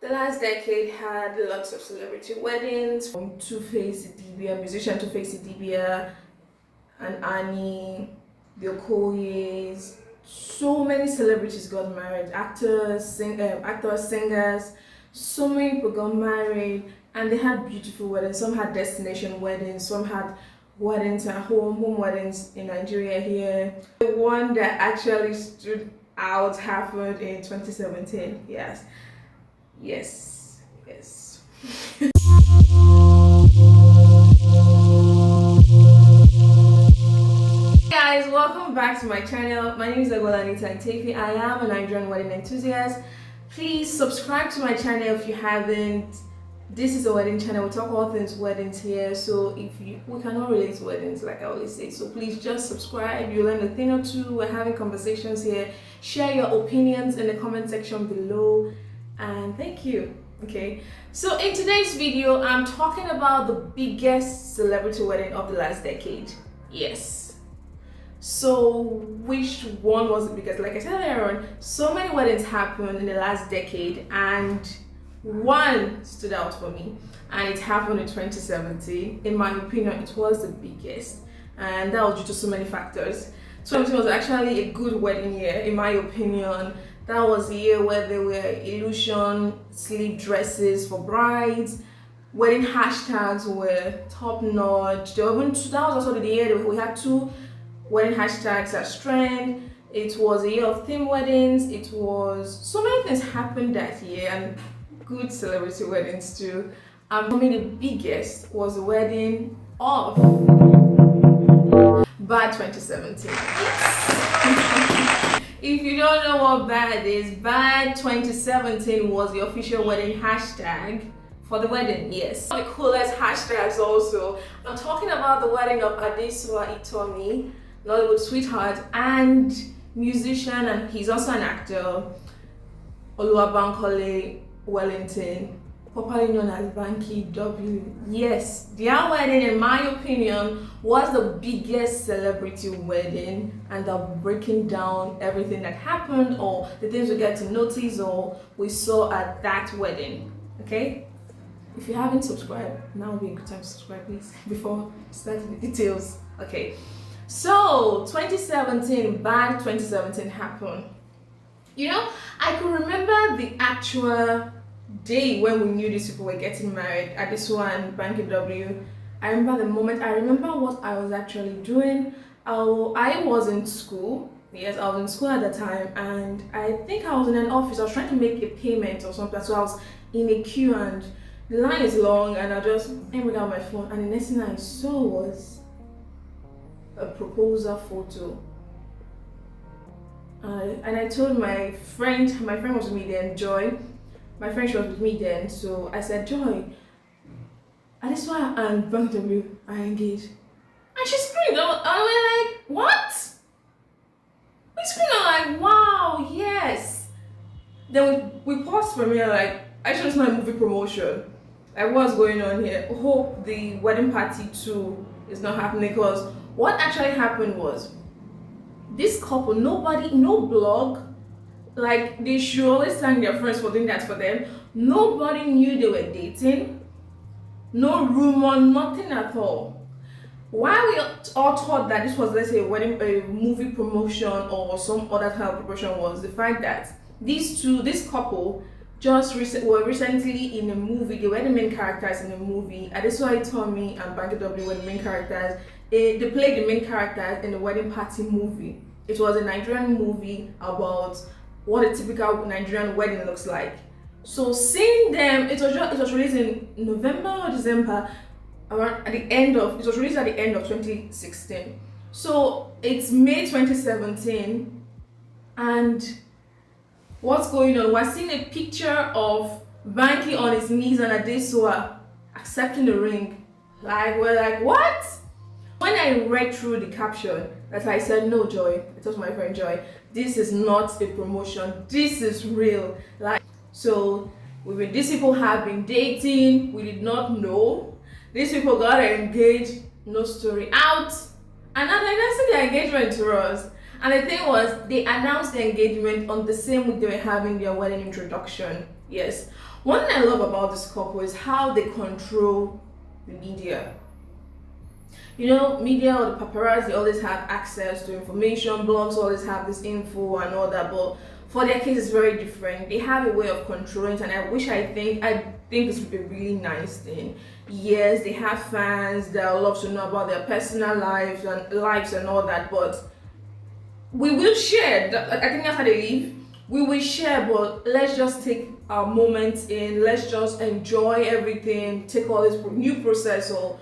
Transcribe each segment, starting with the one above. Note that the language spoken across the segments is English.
The last decade had lots of celebrity weddings, from Two-Face Idibia, musician Two-Face Idibia, and Annie, the Okoyes. So many celebrities got married, actors, singers. So many people got married, and they had beautiful weddings. Some had destination weddings, some had weddings at home weddings in Nigeria here. The one that actually stood out happened in 2017. Yes. Hey guys, welcome back to my channel. My name is Adesua Etomi Banky. I am a Nigerian wedding enthusiast. Please subscribe to my channel if you haven't. This is a wedding channel. We talk all things weddings here. So we cannot relate to weddings, like I always say. So please just subscribe. You'll learn a thing or two. We're having conversations here. Share your opinions in the comment section below. And thank you. Okay, so in today's video, I'm talking about the biggest celebrity wedding of the last decade. Yes. So which one was it? Because like I said earlier on, so many weddings happened in the last decade, and one stood out for me, and it happened in 2017. In my opinion, it was the biggest, and that was due to so many factors. 2017 was actually a good wedding year, in my opinion. That was the year where there were illusion sleeve dresses for brides. Wedding hashtags were top notch. That was also the year that we had two wedding hashtags as trend. It was a year of theme weddings. It was so many things happened that year, and good celebrity weddings too. For me, the biggest was the wedding of Bad 2017. If you don't know what Bad is, Bad 2017 was the official wedding hashtag for the wedding, yes. The coolest hashtags also. I'm talking about the wedding of Adesua Etomi, Nollywood sweetheart, and musician, and he's also an actor, Oluwabankole Wellington, popularly known as Banky W. Yes, their wedding, in my opinion, was the biggest celebrity wedding, and they're breaking down everything that happened, or the things we get to notice or we saw at that wedding. Okay, if you haven't subscribed, now would be a good time to subscribe, please, before starting the details. Okay, so 2017, Bad 2017 happened. You know, I can remember the actual day when we knew these people were getting married, Adesua and Banky W. I remember the moment. I remember what I was actually doing. I was in school. Yes, I was in school at the time, and I think I was in an office. I was trying to make a payment or something, so I was in a queue, and the line is long, and I just bring out my phone, and the next thing I saw was a proposal photo. And I told my friend was with me then, Joy. My friend, she was with me then, so I said, Joy, Adesua and Banky W are engaged. And she screamed. I was like, what? We screamed. I'm like, wow, yes. Then we paused for a minute, like, actually it's not a movie promotion. Like, what's going on here? Hope the wedding party too is not happening, because what actually happened was, this couple, no blog, like, they should always thank their friends for doing that for them. Nobody knew they were dating. No rumor, nothing at all. Why we all thought that this was, let's say, a movie promotion or some other kind of promotion, was the fact that this couple were recently in a movie. They were the main characters in a movie. Adesua Etomi and Banky W were the main characters. They played the main characters in the wedding party movie. It was a Nigerian movie about what a typical Nigerian wedding looks like. So seeing them, it was released in November or December, it was released at the end of 2016. So it's May 2017, and what's going on? We're seeing a picture of Banky on his knees and Adesua accepting the ring. Like, we're like, what? When I read through the caption, that I said, no, Joy, I told my friend Joy, this is not a promotion, this is real. Like, so these people have been dating, we did not know. These people got engaged, no story out, and now they announced their engagement to us. And the thing was, they announced the engagement on the same week they were having their wedding introduction. Yes. One thing I love about this couple is how they control the media. You know, media or the paparazzi always have access to information, blogs always have this info and all that, but for their case it's very different. They have a way of controlling it, and I think it's a really nice thing. Yes, they have fans that love to know about their personal lives and all that, but we will share. I think that's how they live. We will share, but let's just take our moments in. Let's just enjoy everything. Take all this new process or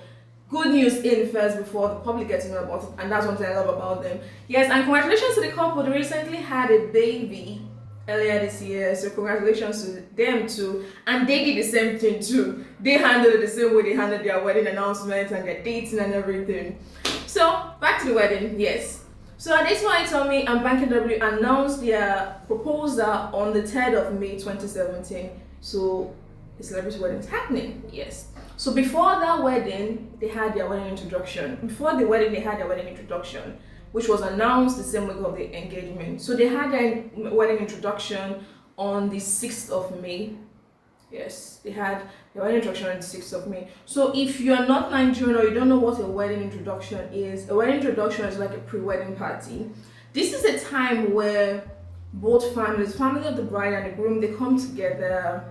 good news in first before the public gets to know about it, and that's one thing I love about them. Yes, and congratulations to the couple. They recently had a baby earlier this year, so congratulations to them too. And they did the same thing too. They handled it the same way they handled their wedding announcements and their dating and everything. So back to the wedding. Yes. So Adesua Etomi and Banky W announced their proposal on the 3rd of May 2017. So the celebrity wedding is happening. Yes. So before that wedding, they had their wedding introduction. Before the wedding, they had their wedding introduction, which was announced the same week of the engagement. So they had their wedding introduction on the 6th of May. Yes, they had their wedding introduction on the 6th of May. So if you are not Nigerian or you don't know what a wedding introduction is, a wedding introduction is like a pre-wedding party. This is a time where both families, family of the bride and the groom, they come together.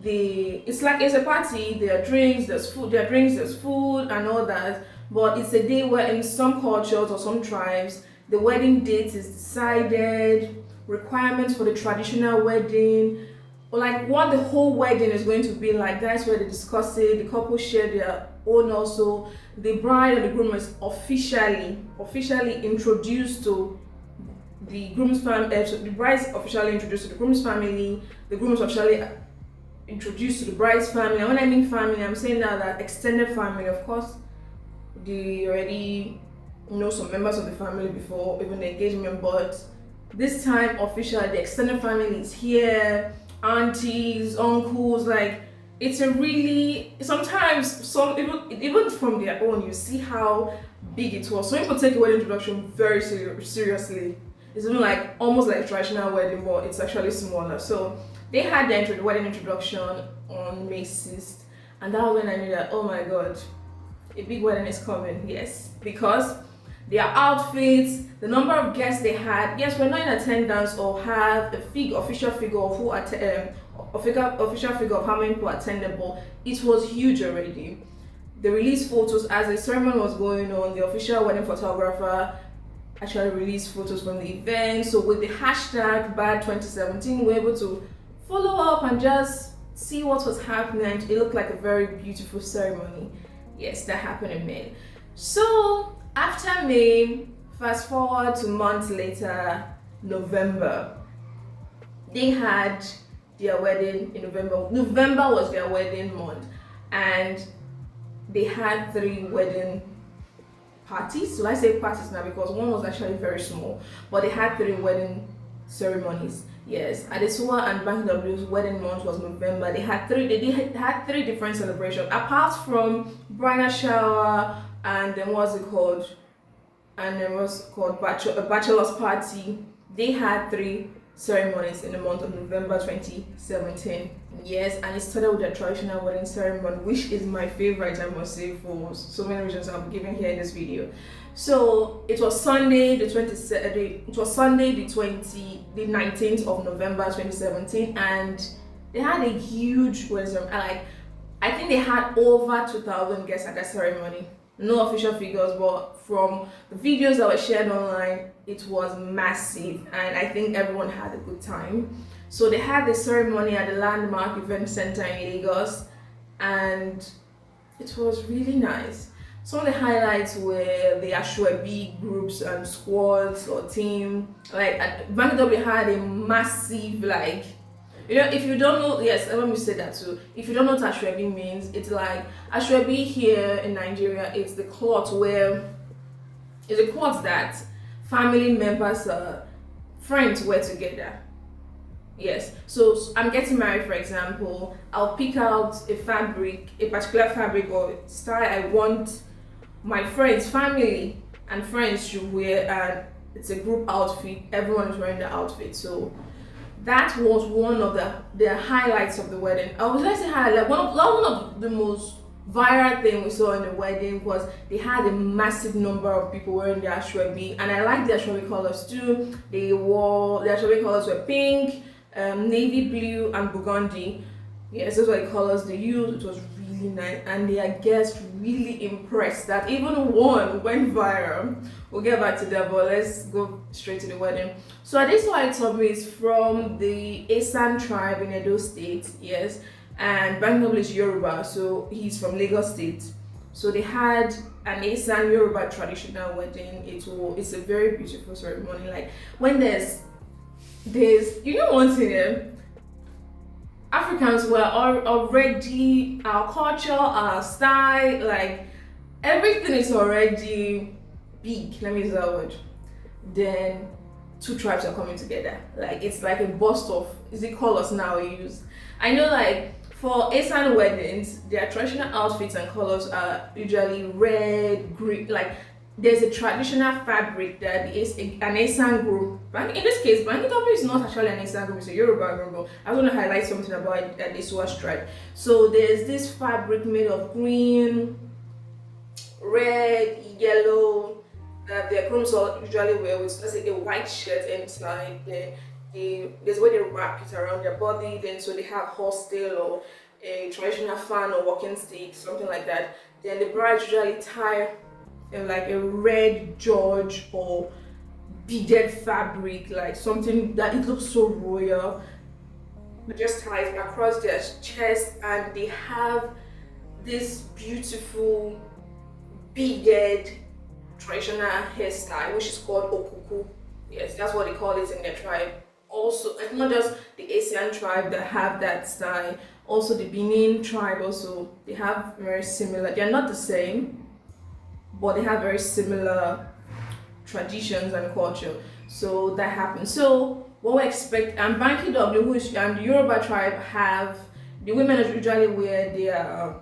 It's a party. There are drinks, there's food, and all that. But it's a day where in some cultures or some tribes, the wedding date is decided, requirements for the traditional wedding, or like what the whole wedding is going to be like. That's where they discuss it. The couple share their own also. The bride and the groom is officially introduced to the groom's family. So the bride is officially introduced to the groom's family. The groom is officially introduced to the bride's family. And when I mean family, I'm saying that extended family. Of course, they already know some members of the family before even the engagement, but this time officially the extended family is here. Aunties, uncles, like it's a really, sometimes some even from their own, you see how big it was. Some people take a wedding introduction very seriously. It's even like almost like a traditional wedding, but it's actually smaller. So they had their wedding introduction on May 6th, and that was when I knew that, oh my god, a big wedding is coming. Yes, because their outfits, the number of guests they had. Yes, we're not in attendance or have official figure of official figure of how many people attended, but it was huge already. They released photos as the ceremony was going on. The official wedding photographer actually released photos from the event. So with the hashtag #BAD2017, we were able to follow up and just see what was happening. It looked like a very beautiful ceremony. Yes, that happened in May. So after May, fast forward to months later, November. They had their wedding in November. November was their wedding month, and they had 3 wedding parties. So I say parties now because one was actually very small, but they had 3 wedding ceremonies. Yes, Adesua and Banky W's wedding month was November. They had 3 different celebrations apart from bridal shower, and then what's it called? And then what's called a bachelor's party. They had 3 ceremonies in the month of November 2017. Yes, and it started with the traditional wedding ceremony, which is my favorite, I must say, for so many reasons I'm giving here in this video. So it was Sunday the 19th of November 2017, and they had a huge wedding ceremony. I think they had over 2,000 guests at that ceremony. No official figures, but from the videos that were shared online, it was massive, and I think everyone had a good time. So they had the ceremony at the Landmark Event Center in Lagos, and it was really nice. Some of the highlights were the Asoebi groups and squads or team. Like Banky W had a massive, like, you know, if you don't know, yes, let me say that too. If you don't know what Asoebi means, it's like Asoebi here in Nigeria. It's the cloth that family members, friends wear together. Yes, so I'm getting married, for example. I'll pick out a particular fabric or style I want my friends, family, and friends should wear, and it's a group outfit. Everyone is wearing the outfit. So That was one of the highlights of the wedding. I was, let's say, highlight, one of the most viral thing we saw in the wedding was they had a massive number of people wearing their ashwabi, and I like the ashwabi colors too. They wore the ashwabi colors were pink, navy blue, and burgundy. Yes, those were the colors they used. It was really nice, and their guests really impressed. That even one went viral. We'll get back to that, but let's go straight to the wedding. So Adesua Etomi is from the Esan tribe in Edo State, yes, and Banky is Yoruba, so he's from Lagos State. So they had an Esan Yoruba traditional wedding. It's a very beautiful ceremony. Like when there's you know one thing. Africans were already, our culture, our style, like everything is already big. Let me use that word. Then two tribes are coming together. Like it's like a bust of, is it colors now we use? I know, like for Asian weddings, their traditional outfits and colors are usually red, green, like there's a traditional fabric that is an Asian group. In this case, Banky is not actually an Asian group, it's a Yoruba group. I want to highlight something about Adesua tribe. So there's this fabric made of green, red, yellow, that their grooms usually wear with, let's say, a white shirt inside. There's where they wrap it around their body. Then so they have horse tail or a traditional fan or walking stick, something like that. Then the bride usually tie like a red George or beaded fabric, like something that it looks so royal. It just ties across their chest, and they have this beautiful beaded traditional hairstyle, which is called okuku. Yes, that's what they call it in their tribe. Also, it's not just the Asian tribe that have that style. Also, the Benin tribe also, they have very similar. They are not the same, but they have very similar traditions and culture. So that happens. So what we expect, and Banky W, who is and the Yoruba tribe, have the women usually wear their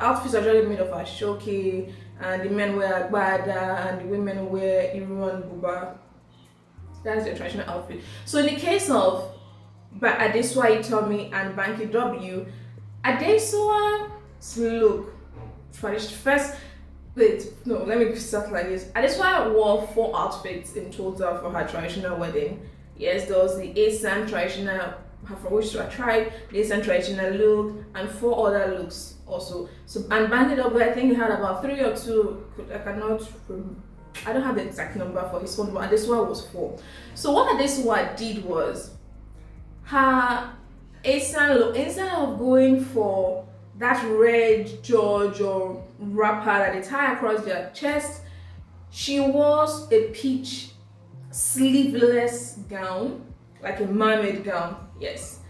outfits are usually made of ashoke, and the men wear agbada, and the women wear iru and buba. That's their traditional outfit. So in the case of Adesua Etomi and Banky W, Adesua's look, first, wait, no, let me start like this. Adesua wore 4 outfits in total for her traditional wedding. Yes, there was the Asian traditional, from which tribe, the Asian traditional look, and 4 other looks also. So, and Banky W, I think he had about 3 or 2, I don't have the exact number for his phone, but Adesua was 4. So what Adesua did was, her Asian look, instead of going for that red George or wrapper that they tie across their chest, she wore a peach sleeveless gown, like a mermaid gown, yes.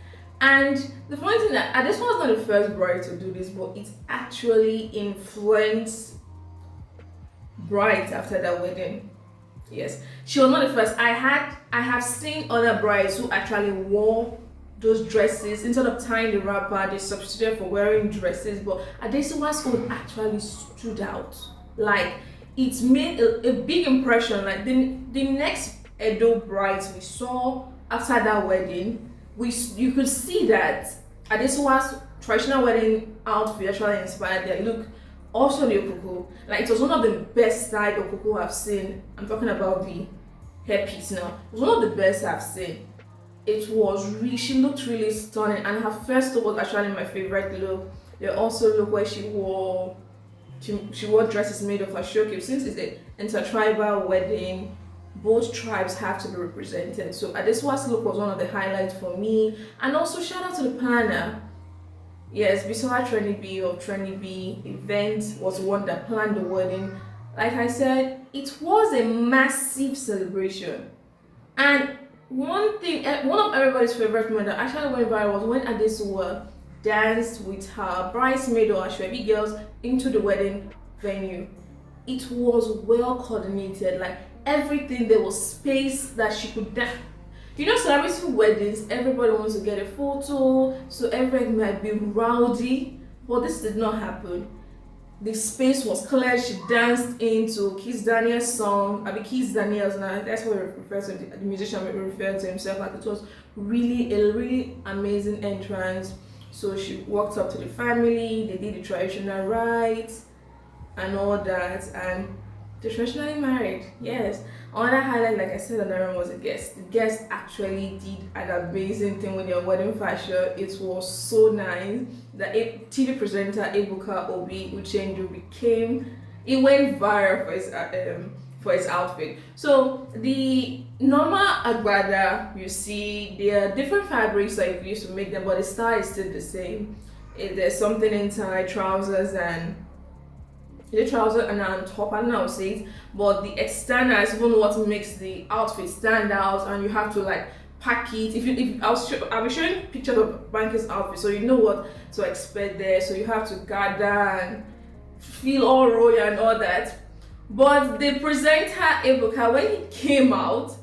And the funny thing that this was not the first bride to do this, but it actually influenced brides after that wedding. Yes, she was not the first. I have seen other brides who actually wore those dresses. Instead of tying the wrapper, they substituted for wearing dresses. But Adesua's own actually stood out. Like it made a big impression. Like the next Edo brides we saw after that wedding, you could see that Adesua's traditional wedding outfit actually inspired their look. Also the okuku, like it was one of the best style okuku I've seen. I'm talking about the hairpiece now. It was one of the best I've seen. It was really, she looked really stunning, and her first look was actually my favorite look. There also look where she wore dresses made of ashoke. Since it's an intertribal wedding, both tribes have to be represented. So Adesua's look was one of the highlights for me. And also shout out to the planner. Yes, Bisola Trendy B of Trendy B event was the one that planned the wedding. Like I said, it was a massive celebration. And one of everybody's favorite moments that actually went viral was when Adesua danced with her bridesmaid or Ashwebi girls into the wedding venue. It was well coordinated, like everything. There was space that she could dance. You know, celebrity weddings, everybody wants to get a photo, so everybody might be rowdy, but this did not happen. The space was clear. She danced into Kiss Daniel's song. I mean, Kiss Daniel's now. That's what he refers to. The musician referred to himself like. It was really a really amazing entrance. So she walked up to the family. They did the traditional rites and all that, and they traditionally married. Yes. Another highlight, like I said, another was a guest. The guest actually did an amazing thing with their wedding fashion. It was so nice. The TV presenter Ebuka Obi Uchendu it went viral for his outfit. So the normal agbada, you see, there are different fabrics that you use to make them, but the style is still the same. There's something inside trousers and on top, I don't know how to say it, but the external is even what makes the outfit stand out, and you have to like pack it. I'll be showing pictures of Banky's outfit, so you know what to expect there. So you have to gather and feel all royal and all that. But the presenter Ebuka, when he came out,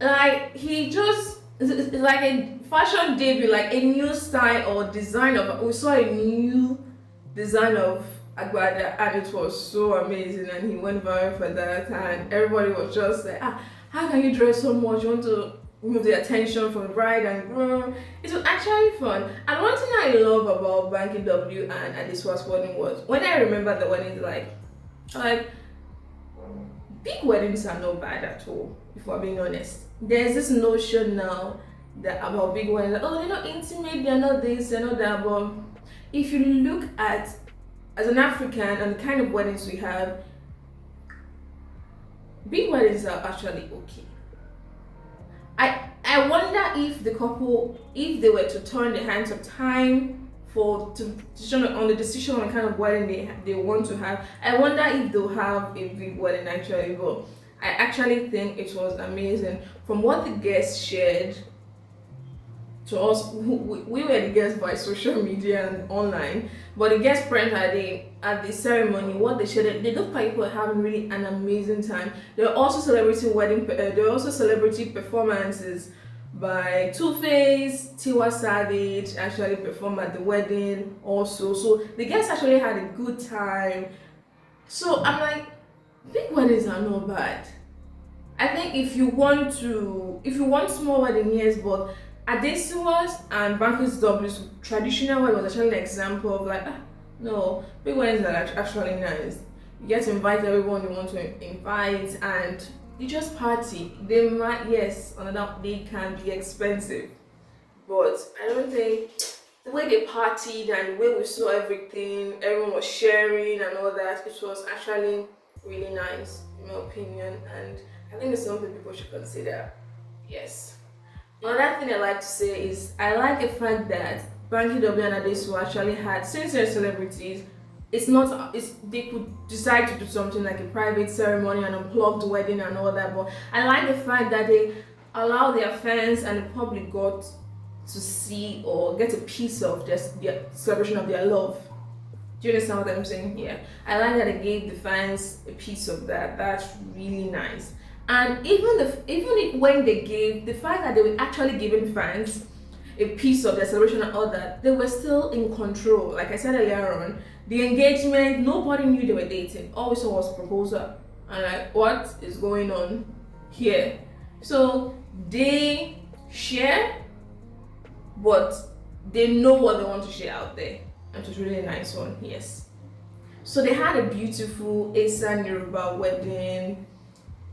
like he just like a fashion debut, like a new style or design of. We saw a new design of Agbada, and it was so amazing, and he went viral for that, and everybody was just like, how can you dress so much? You want to move the attention from the bride and groom. It was actually fun. And one thing I love about Banky W and Adesua's wedding was, when I remember the wedding, like big weddings are not bad at all, if we're being honest. There's this notion now that about big weddings, like, oh, they're not intimate, they're not this, they're not that, but if you look at, as an African, and the kind of weddings we have, big weddings are actually okay. I wonder if the couple, if they were to turn the hands of time on the decision on the kind of wedding they want to have, I wonder if they'll have a big wedding actually. But I actually think it was amazing. From what the guests shared to us, we were the guests by social media and online, but the guest friends at the ceremony, what they shared, they looked like people were having really an amazing time. There were also celebrity performances by Two-Face, Tiwa Savage actually performed at the wedding also. So the guests actually had a good time. So I'm like, big weddings are not bad. I think if you want small wedding, yes, but Adesua's and Banky's W's traditional wedding was actually an example of like, no, big weddings are actually nice. You get to invite everyone you want to invite, and you just party. They might, yes, they can be expensive, but I don't think the way they partied and the way we saw everything, everyone was sharing and all that, it was actually really nice, in my opinion, and I think it's something people should consider. Yes. Another thing I like to say is I like the fact that Banky W and Adesua actually had, since they're celebrities, they could decide to do something like a private ceremony and unplugged wedding and all that, but I like the fact that they allow their fans and the public got to see or get a piece of their celebration of their love. Do you understand what I'm saying? Yeah. I like that they gave the fans a piece of that. That's really nice. And even when they gave, the fact that they were actually giving fans a piece of their celebration and all that, they were still in control. Like I said earlier on, the engagement, nobody knew they were dating. All we saw was proposal. And like, what is going on here? So they share, but they know what they want to share out there. And it was really a nice one, yes. So they had a beautiful Asa Yoruba wedding,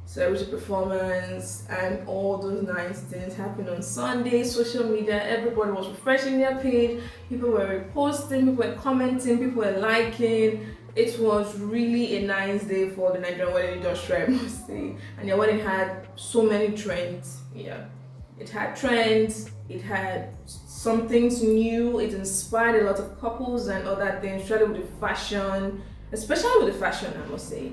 celebrity performance, and all those nice things happened on Sunday. Social media, everybody was refreshing their page, people were reposting, people were commenting, people were liking. It was really a nice day for the Nigerian wedding industry, I must say. And their wedding had so many trends. Yeah, it had trends, it had some things new, it inspired a lot of couples and other things, started with the fashion, especially with the fashion, I must say.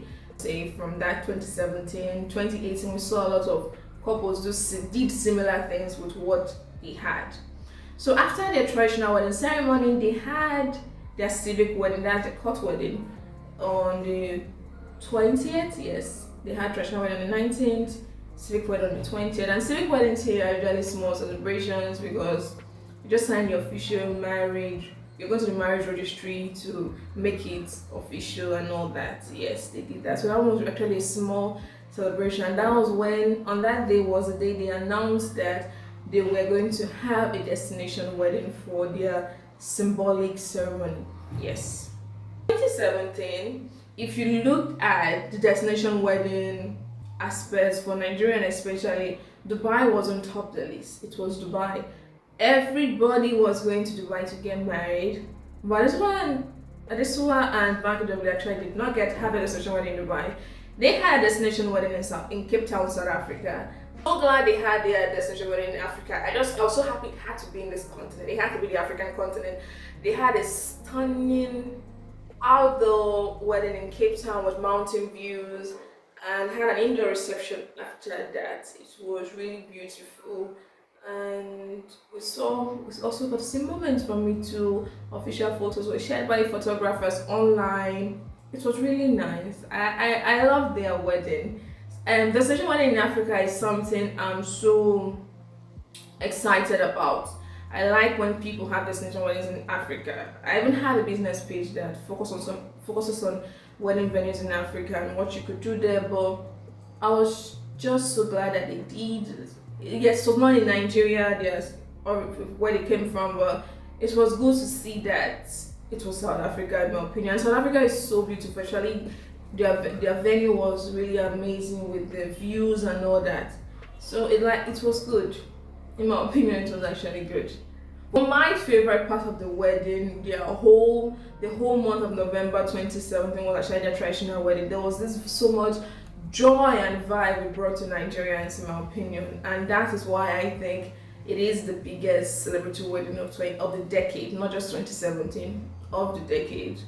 From that 2017, 2018, we saw a lot of couples did similar things with what they had. So after their traditional wedding ceremony, they had their civic wedding, that's the court wedding, on the 20th. Yes, they had traditional wedding on the 19th, civic wedding on the 20th. And civic weddings here are usually small celebrations because you just sign your official marriage you're going to the marriage registry to make it official and all that. Yes, they did that. So that was actually a small celebration. And that was when, on that day was the day they announced that they were going to have a destination wedding for their symbolic ceremony. Yes. 2017, if you look at the destination wedding aspects for Nigerian especially, Dubai was on top of the list. It was Dubai. Everybody was going to Dubai to get married. But Adesua and Banky actually did not have a destination wedding in Dubai. They had a destination wedding in Cape Town, South Africa. So glad they had their destination wedding in Africa. I was so happy it had to be in this continent. It had to be the African continent. They had a stunning outdoor wedding in Cape Town with mountain views and had an indoor reception after that. It was really beautiful, and we also got to see moments from it too. Official photos were shared by photographers online. It was really nice. I love their wedding. The session wedding in Africa is something I'm so excited about. I like when people have destination weddings in Africa. I even had a business page that focuses on wedding venues in Africa and what you could do there. But I was just so glad that they did. Yes, it was not in Nigeria, yes, or where they came from, but it was good to see that it was South Africa, in my opinion. South Africa is so beautiful. Actually, their venue was really amazing with the views and all that. So it was good. In my opinion, it was actually good. But my favorite part of the wedding, the whole month of November 2017 was actually their traditional wedding. There was this so much joy and vibe we brought to Nigerians, in my opinion, and that is why I think it is the biggest celebrity wedding of the decade, not just 2017, of the decade.